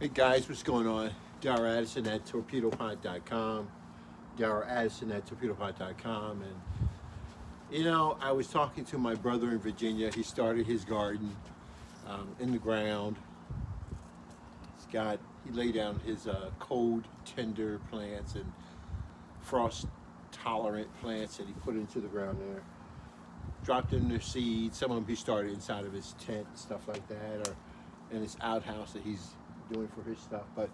Hey guys, what's going on? Darrell Addison at Torpedopot.com. Darrell Addison at Torpedopot.com. And I was talking to my brother in Virginia. He started his garden in the ground. He laid down his cold, tender plants and frost tolerant plants that he put into the ground there. Dropped in their seeds. Some of them he started inside of his tent and stuff like that, or in his outhouse that he's doing for his stuff. But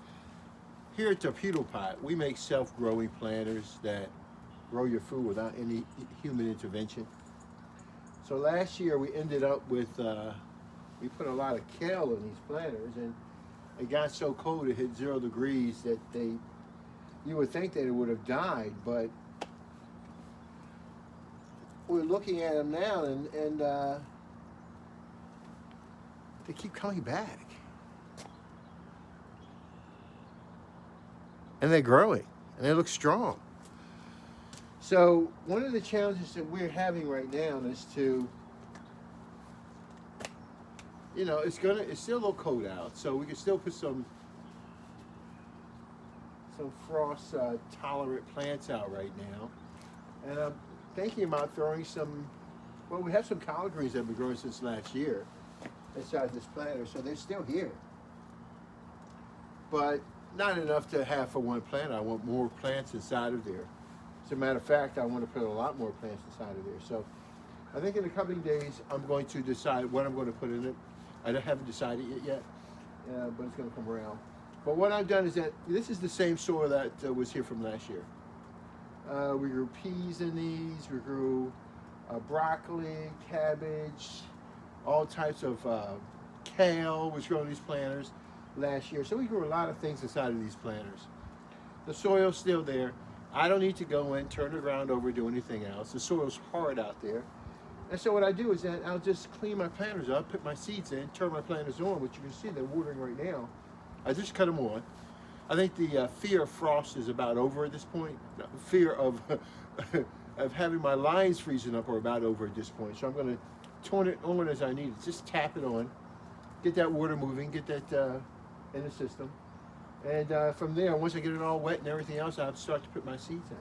here at Torpedopot, we make self-growing planters that grow your food without any human intervention. So last year we ended up with, we put a lot of kale in these planters, and it got so cold it hit 0 degrees that you would think that it would have died, but we're looking at them now, and they keep coming back. And they're growing, and they look strong. So one of the challenges that we're having right now is to, it's still a little cold out, so we can still put some frost tolerant plants out right now. And I'm thinking about throwing we have some collard greens that have been growing since last year inside this planter, so they're still here. But not enough to have for one plant. I want more plants inside of there. As a matter of fact, I want to put a lot more plants inside of there. So I think in the coming days, I'm going to decide what I'm going to put in it. I haven't decided it yet, but it's going to come around. But what I've done is that this is the same soil that was here from last year. We grew peas in these. We grew broccoli, cabbage, all types of kale was grown in these planters last year. So we grew a lot of things inside of these planters. The soil's still there. I don't need to go in, turn the ground over, do anything else. The soil's hard out there. And so what I do is that I'll just clean my planters up, put my seeds in, turn my planters on, which you can see they're watering right now. I just cut them on. I think the fear of frost is about over at this point. The fear of of having my lines freezing up are about over at this point. So I'm going to turn it on as I need it. Just tap it on, get that water moving, get that in the system. And from there, once I get it all wet and everything else, I'll start to put my seeds in.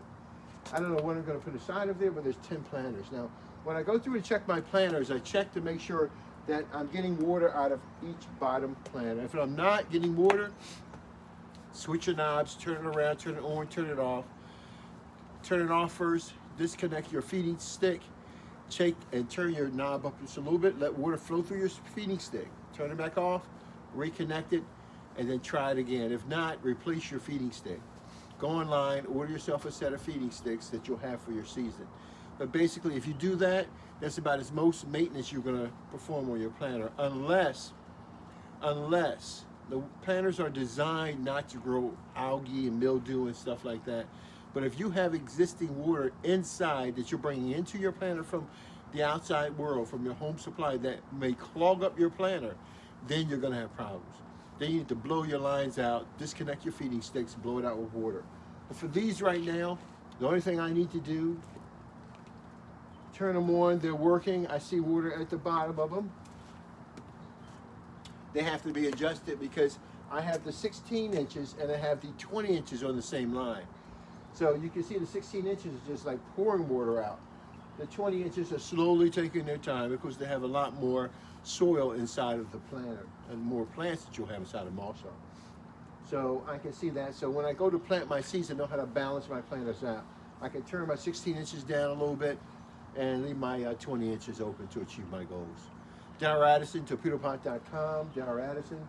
I don't know what I'm going to put inside of there, but there's 10 planters. Now, when I go through and check my planters, I check to make sure that I'm getting water out of each bottom planter. If I'm not getting water, switch your knobs, turn it around, turn it on, turn it off. Turn it off first, disconnect your feeding stick, shake and turn your knob up just a little bit, let water flow through your feeding stick. Turn it back off, reconnect it, and then try it again. If not, replace your feeding stick. Go online, order yourself a set of feeding sticks that you'll have for your season. But basically, if you do that, that's about as most maintenance you're going to perform on your planter, unless the planters are designed not to grow algae and mildew and stuff like that. But if you have existing water inside that you're bringing into your planter from the outside world, from your home supply, that may clog up your planter, then you're going to have problems. Then you need to blow your lines out, disconnect your feeding sticks, blow it out with water. But for these right now, the only thing I need to do, turn them on, they're working. I see water at the bottom of them. They have to be adjusted because I have the 16 inches and I have the 20 inches on the same line. So you can see the 16 inches is just like pouring water out. The 20 inches are slowly taking their time because they have a lot more soil inside of the planter and more plants that you'll have inside of them also. So I can see that. So when I go to plant my seeds, I know how to balance my planters out. I can turn my 16 inches down a little bit and leave my 20 inches open to achieve my goals. Darrell Addison, Torpedopot.com, Darrell Addison,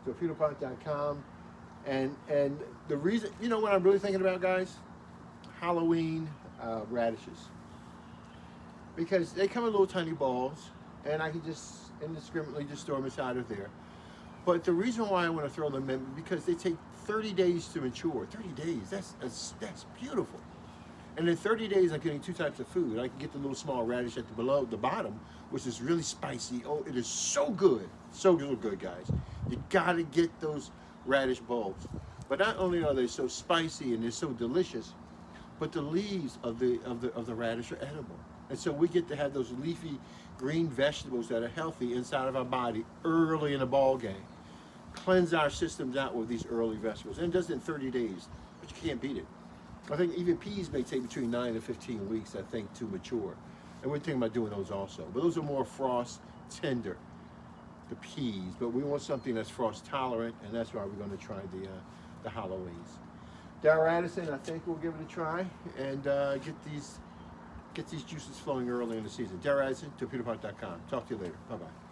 Torpedopot.com. And the reason, what I'm really thinking about, guys? Halloween radishes. Because they come in little tiny balls, and I can just indiscriminately just throw them inside of there. But the reason why I want to throw them in, because they take 30 days to mature. 30 days, that's beautiful. And in 30 days, I'm getting 2 types of food. I can get the little small radish at the bottom, which is really spicy. Oh, it is so good. So good, guys. You gotta get those radish bulbs. But not only are they so spicy and they're so delicious, but the leaves of the radish are edible. And so we get to have those leafy green vegetables that are healthy inside of our body early in the ball game. cleanse our systems out with these early vegetables. And it does it in 30 days, but you can't beat it. I think even peas may take between 9 and 15 weeks, I think, to mature. And we're thinking about doing those also. But those are more frost tender, the peas. But we want something that's frost tolerant, and that's why we're going to try the Halloweens. Darrell Addison, I think we'll give it a try and get these juices flowing early in the season. Darrell Addison, Torpedopot.com. Talk to you later. Bye-bye.